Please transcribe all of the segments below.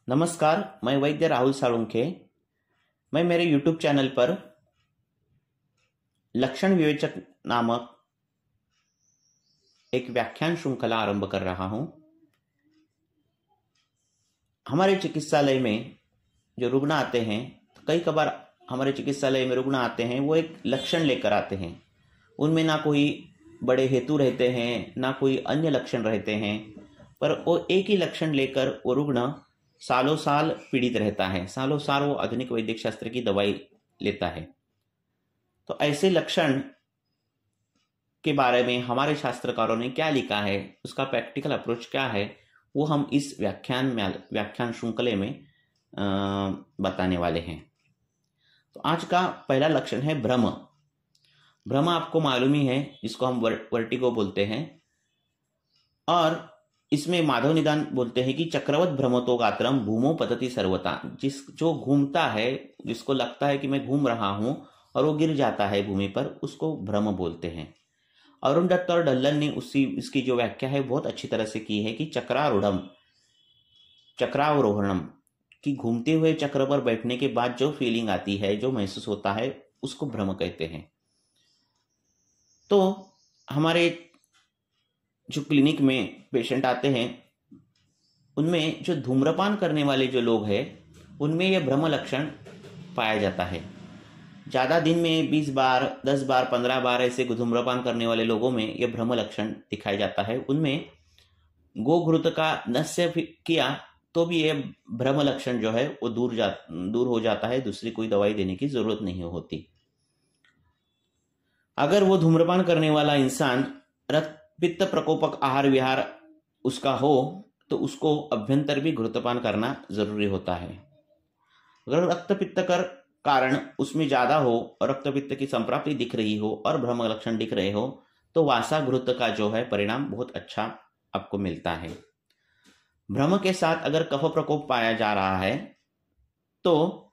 नमस्कार, मैं वैद्य राहुल साळुंखे। मैं मेरे YouTube चैनल पर लक्षण विवेचक नामक एक व्याख्यान श्रृंखला आरंभ कर रहा हूं। हमारे चिकित्सालय में जो रुग्ण आते हैं, कई कबार हमारे चिकित्सालय में रुग्ण आते हैं, वो एक लक्षण लेकर आते हैं। उनमें ना कोई बड़े हेतु रहते हैं, ना कोई अन्य लक्षण रहते हैं, पर वो एक ही लक्षण लेकर वो रुग्ण सालों साल पीड़ित रहता है। सालों साल वो आधुनिक वैद्यक शास्त्र की दवाई लेता है। तो ऐसे लक्षण के बारे में हमारे शास्त्रकारों ने क्या लिखा है, उसका प्रैक्टिकल अप्रोच क्या है, वो हम इस व्याख्यान श्रृंखले में बताने वाले हैं। तो आज का पहला लक्षण है भ्रम। भ्रम आपको मालूम ही है, जिसको हम वर्टिगो बोलते हैं। और इसमें माधव निदान बोलते हैं कि चक्रवत भ्रमतो गात्रम भूमो पतति सर्वता। जो घूमता है, जिसको लगता है कि मैं घूम रहा हूं और वो गिर जाता है भूमि पर, उसको भ्रम बोलते हैं। अरुण दत्त और डल्लन ने इसकी जो व्याख्या है बहुत अच्छी तरह से की है कि चक्रावरोहणम कि घूमते हुए चक्र पर बैठने के बाद जो फीलिंग आती है, जो महसूस होता है, उसको भ्रम कहते हैं। तो हमारे जो क्लिनिक में पेशेंट आते हैं, उनमें जो धूम्रपान करने वाले जो लोग हैं, उनमें यह भ्रम लक्षण पाया जाता है। ज़्यादा दिन में 20 बार, 10 बार, 15 बार ऐसे धूम्रपान करने वाले लोगों में यह भ्रम लक्षण दिखाया जाता है। उनमें गोघृत का नस्य किया तो भी यह भ्रम लक्षण जो है वो दूर हो जाता है। दूसरी कोई दवाई देने की जरूरत नहीं होती। अगर वो धूम्रपान करने वाला इंसान पित्त प्रकोपक आहार विहार उसका हो, तो उसको अभ्यंतर भी घृतपान करना जरूरी होता है। अगर रक्त पित्त कर कारण उसमें ज्यादा हो और रक्त पित्त की संप्राप्ति दिख रही हो और भ्रम लक्षण दिख रहे हो, तो वासा घृत का जो है परिणाम बहुत अच्छा आपको मिलता है। भ्रम के साथ अगर कफ प्रकोप पाया जा रहा है, तो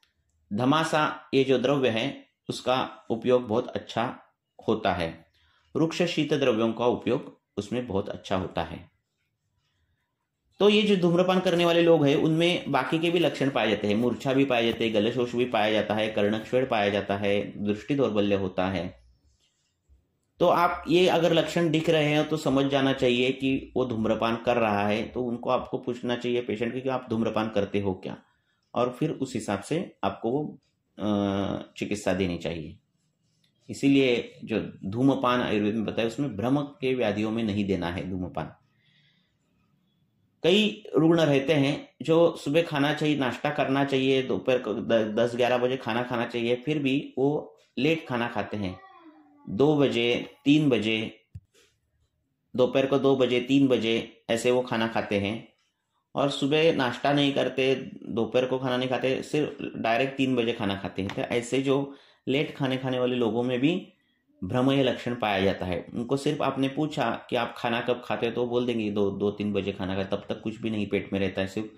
धमासा ये जो द्रव्य है उसका उपयोग बहुत अच्छा होता है। रुक्ष शीत द्रव्यों का उपयोग उसमें बहुत अच्छा होता है। तो ये जो धूम्रपान करने वाले लोग हैं, उनमें बाकी के भी लक्षण पाए जाते हैं। मूर्छा भी पाए जाते हैं, गलशोष भी पाया जाता है, कर्णक्षेड़ पाया जाता है, दृष्टि दौर्बल्य होता है। तो आप ये अगर लक्षण दिख रहे हैं तो समझ जाना चाहिए कि वो धूम्रपान कर रहा है। तो उनको आपको पूछना चाहिए पेशेंट कि आप धूम्रपान करते हो क्या, और फिर उस हिसाब से आपको वो चिकित्सा देनी चाहिए। इसीलिए जो धूमपान आयुर्वेद में बताया, उसमें भ्रम के व्याधियों में नहीं देना है धूमपान। कई रुग्ण रहते हैं जो सुबह खाना चाहिए, नाश्ता करना चाहिए, दोपहर को 10-11 बजे खाना खाना चाहिए, फिर भी वो लेट खाना खाते हैं। 2 बजे, 3 बजे, दोपहर को 2 बजे, 3 बजे ऐसे वो खाना खाते हैं, और सुबह नाश्ता नहीं करते, दोपहर को खाना नहीं खाते, सिर्फ डायरेक्ट 3 बजे खाना खाते हैं। तो ऐसे जो लेट खाने वाले लोगों में भी भ्रमय लक्षण पाया जाता है। उनको सिर्फ आपने पूछा कि आप खाना कब खाते हो, तो बोल देंगे 2-3 बजे खाना खाते, तब तक कुछ भी नहीं पेट में रहता है, सिर्फ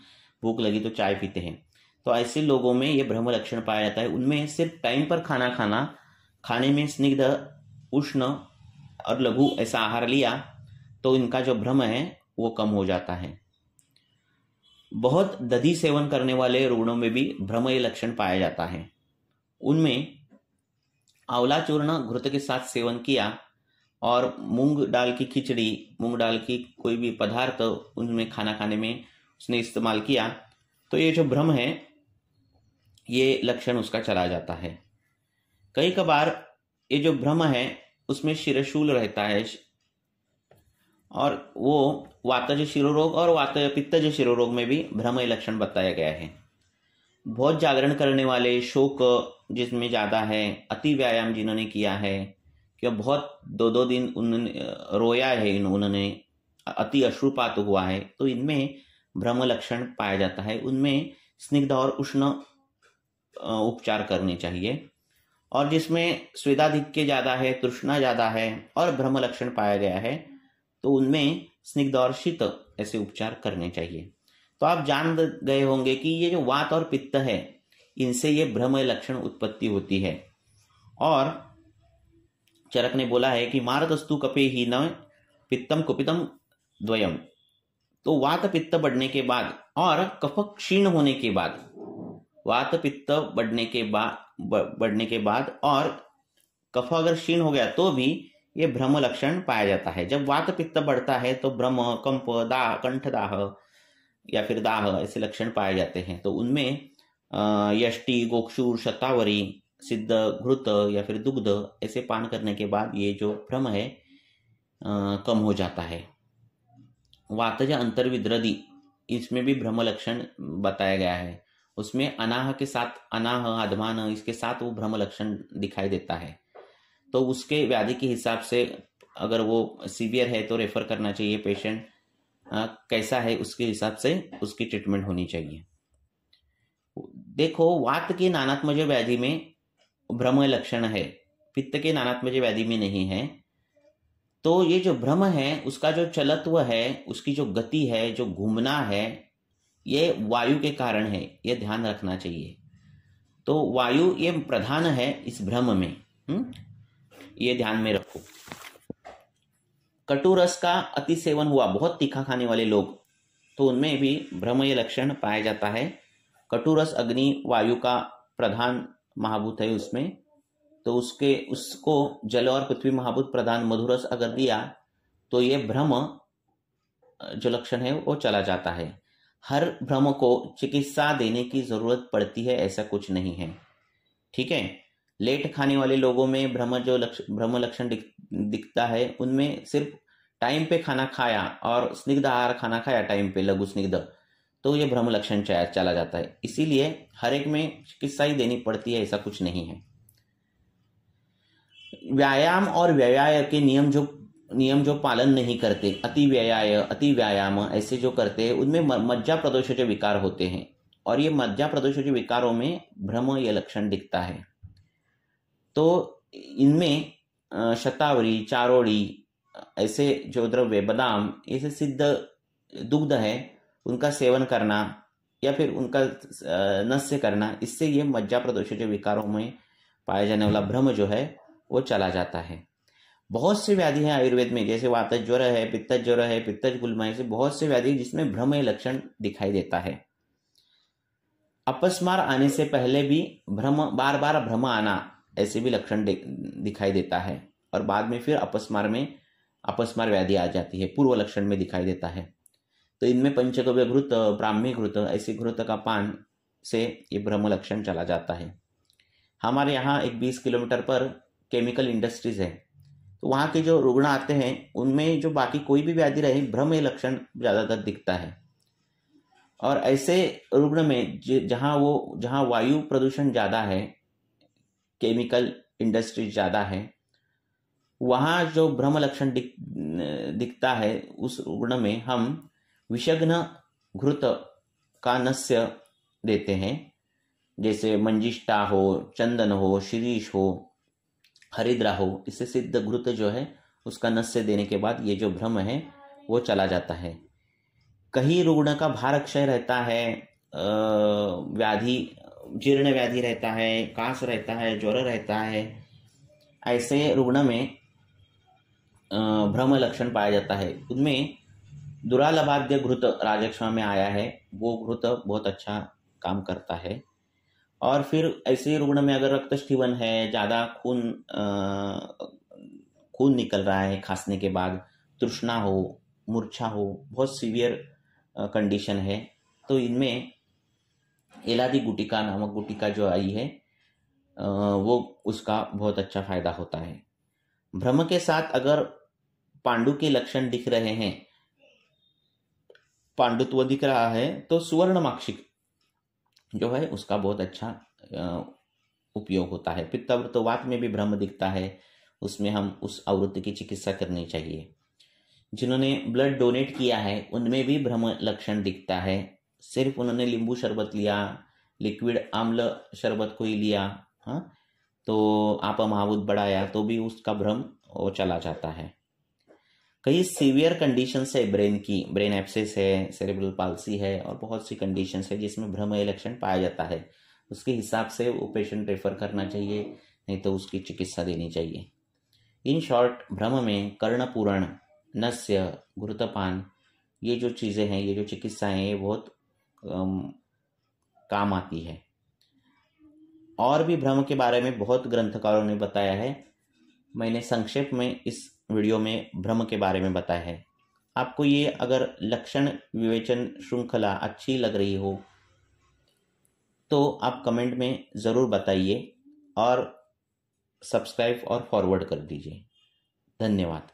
भूख लगी तो चाय पीते हैं। तो ऐसे लोगों में ये भ्रम लक्षण पाया जाता है। उनमें सिर्फ टाइम पर खाना खाना, खाने में स्निग्ध, उष्ण और लघु ऐसा आहार लिया, तो इनका जो भ्रम है वो कम हो जाता है। बहुत दधी सेवन करने वाले रुग्णों में भी भ्रमय लक्षण पाया जाता है। उनमें आंवला चूर्ण घृत के साथ सेवन किया और मूंग दाल की खिचड़ी, मूंग दाल की कोई भी पदार्थ उनमें खाना खाने में उसने इस्तेमाल किया, तो ये जो भ्रम है, ये लक्षण उसका चला जाता है। कई कबार ये जो भ्रम है उसमें शिरशूल रहता है, और वो वातज शिरोरोग और पित्तज शिरोरोग में भी भ्रमय लक्षण बताया गया है। बहुत जागरण करने वाले, शोक जिसमें ज्यादा है, अति व्यायाम जिन्होंने किया है, कि बहुत 2-2 दिन उन्होंने रोया है, उन्होंने अति अश्रुपात हुआ है, तो इनमें भ्रम लक्षण पाया जाता है। उनमें स्निग्ध और उष्ण उपचार करने चाहिए। और जिसमें स्वेदाधिक्य ज्यादा है, तृष्णा ज्यादा है और भ्रम लक्षण पाया गया है, तो उनमें स्निग्ध और शीत ऐसे उपचार करने चाहिए। तो आप जान गए होंगे कि ये जो वात और पित्त है, इनसे ये भ्रमय लक्षण उत्पत्ति होती है। और चरक ने बोला है कि मारतस्तु कपे ही न पित्तम कुपितम द्वयम। तो वात पित्त बढ़ने के बाद और कफ क्षीण होने के बाद, वात पित्त बढ़ने के बाद और कफ अगर क्षीण हो गया तो भी ये भ्रम लक्षण पाया जाता है। जब वात पित्त बढ़ता है तो भ्रम, कंप, दाह, कंठदाह या फिर दाह ऐसे लक्षण पाए जाते हैं। तो उनमें यष्टि, गोक्षूर, शतावरी, सिद्ध, घृत या फिर दुग्ध ऐसे पान करने के बाद ये जो भ्रम है कम हो जाता है। वातज अंतर्विद्रदी, इसमें भी भ्रम लक्षण बताया गया है। उसमें अनाह के साथ, अनाह, आधमान, इसके साथ वो भ्रम लक्षण दिखाई देता है। तो उसके व्याधि के हिसाब से अगर वो सीवियर है तो रेफर करना चाहिए। पेशेंट कैसा है उसके हिसाब से उसकी ट्रीटमेंट होनी चाहिए। देखो, वात के नानात्मज व्याधि में भ्रम लक्षण है, पित्त के नानात्मज व्याधि में नहीं है। तो ये जो भ्रम है उसका जो चलत्व है, उसकी जो गति है, जो घूमना है, ये वायु के कारण है, ये ध्यान रखना चाहिए। तो वायु ये प्रधान है इस भ्रम में, ये ध्यान में रखो। कटुरस का अति सेवन हुआ, बहुत तीखा खाने वाले लोग, तो उनमें भी भ्रम ये लक्षण पाया जाता है। कटुरस अग्नि वायु का प्रधान महाभूत है उसमें, तो उसको जल और पृथ्वी महाभूत प्रधान मधुरस अगर दिया तो ये भ्रम जो लक्षण है वो चला जाता है। हर भ्रम को चिकित्सा देने की जरूरत पड़ती है ऐसा कुछ नहीं है, ठीक है। लेट खाने वाले लोगों में भ्रम लक्षण दिखता है, उनमें सिर्फ टाइम पे खाना खाया और स्निग्ध आहार खाना खाया टाइम पे, लघु स्निग्ध, तो ये भ्रम लक्षण चला जाता है। इसीलिए हर एक में चिकित्सा ही देनी पड़ती है, ऐसा कुछ नहीं है। व्यायाम और व्यायाम के नियम जो पालन नहीं करते, अति व्यायाम ऐसे जो करते हैं, उनमें मज्जा प्रदोष के विकार होते हैं, और ये मज्जा प्रदोष के विकारों में भ्रम ये लक्षण दिखता है। तो इनमें शतावरी, चारोड़ी ऐसे जो द्रव्य, बादाम, ऐसे सिद्ध दुग्ध है, उनका सेवन करना या फिर उनका नस्य करना, इससे ये मज्जा प्रदोष के विकारों में पाया जाने वाला भ्रम जो है वो चला जाता है। बहुत से व्याधि हैं आयुर्वेद में, जैसे वातज ज्वर है, पित्तज ज्वर है, पित्तज गुल्मा, ऐसे बहुत से व्याधि जिसमें भ्रम लक्षण दिखाई देता है। अपस्मार आने से पहले भी बार बार भ्रम आना, ऐसे भी लक्षण दिखाई देता है, और बाद में फिर अपस्मार व्याधि आ जाती है, पूर्व लक्षण में दिखाई देता है। तो इनमें पंचगव्य घृत, ब्राह्मी घृत, ऐसे घृत का पान से ये भ्रम लक्षण चला जाता है। हमारे यहाँ एक 20 किलोमीटर पर केमिकल इंडस्ट्रीज है, तो वहाँ के जो रुग्ण आते हैं उनमें जो बाकी कोई भी व्याधि रहे, भ्रम लक्षण ज़्यादातर दिखता है। और ऐसे रुग्ण में जहाँ वायु प्रदूषण ज़्यादा है, केमिकल इंडस्ट्री ज़्यादा है, वहाँ जो भ्रम लक्षण दिखता है, उस रुग्ण में हम विषघ्न घृत का नस्य देते हैं, जैसे मंजिष्ठा हो, चंदन हो, शिरीष हो, हरिद्रा हो, इससे सिद्ध घृत जो है उसका नस्य देने के बाद ये जो भ्रम है वो चला जाता है। कहीं रुग्ण का भारक्षय रहता है, जीर्ण व्याधि रहता है, कास रहता है, ज्वर रहता है, ऐसे रुग्ण में भ्रम लक्षण पाया जाता है। उनमें दुरालभाद्य घृत राजक्षमा में आया है, वो घृत बहुत अच्छा काम करता है। और फिर ऐसे रुग्ण में अगर रक्तस्थिवन है, ज़्यादा खून निकल रहा है खांसने के बाद, तृष्णा हो, मूर्छा हो, बहुत सीवियर कंडीशन है, तो इनमें एलादी गुटिका नामक गुटिका जो आई है वो उसका बहुत अच्छा फायदा होता है। भ्रम के साथ अगर पांडु के लक्षण दिख रहे हैं, पांडुत्व दिख रहा है, तो सुवर्ण माक्षिक जो है उसका बहुत अच्छा उपयोग होता है। पित्तावृतवात में भी भ्रम दिखता है, उसमें हम उस आवृत्ति की चिकित्सा करनी चाहिए। जिन्होंने ब्लड डोनेट किया है उनमें भी भ्रम लक्षण दिखता है, सिर्फ उन्होंने नींबू शरबत लिया, लिक्विड आम्ल शरबत को ही लिया, हाँ, तो आप महाभूत बढ़ाया तो भी उसका भ्रम वो चला जाता है। कई सीवियर कंडीशंस है ब्रेन एब्सेस है, सेरेब्रल पाल्सी है, और बहुत सी कंडीशंस है जिसमें भ्रम लक्षण पाया जाता है। उसके हिसाब से वो पेशेंट रेफर करना चाहिए, नहीं तो उसकी चिकित्सा देनी चाहिए। इन शॉर्ट, भ्रम में कर्णपूरण, नस्य, घृतपान, ये जो चीज़ें हैं, ये जो चिकित्साएं हैं, ये बहुत काम आती है। और भी भ्रम के बारे में बहुत ग्रंथकारों ने बताया है। मैंने संक्षेप में इस वीडियो में भ्रम के बारे में बताया है। आपको ये अगर लक्षण विवेचन श्रृंखला अच्छी लग रही हो तो आप कमेंट में ज़रूर बताइए और सब्सक्राइब और फॉरवर्ड कर दीजिए। धन्यवाद।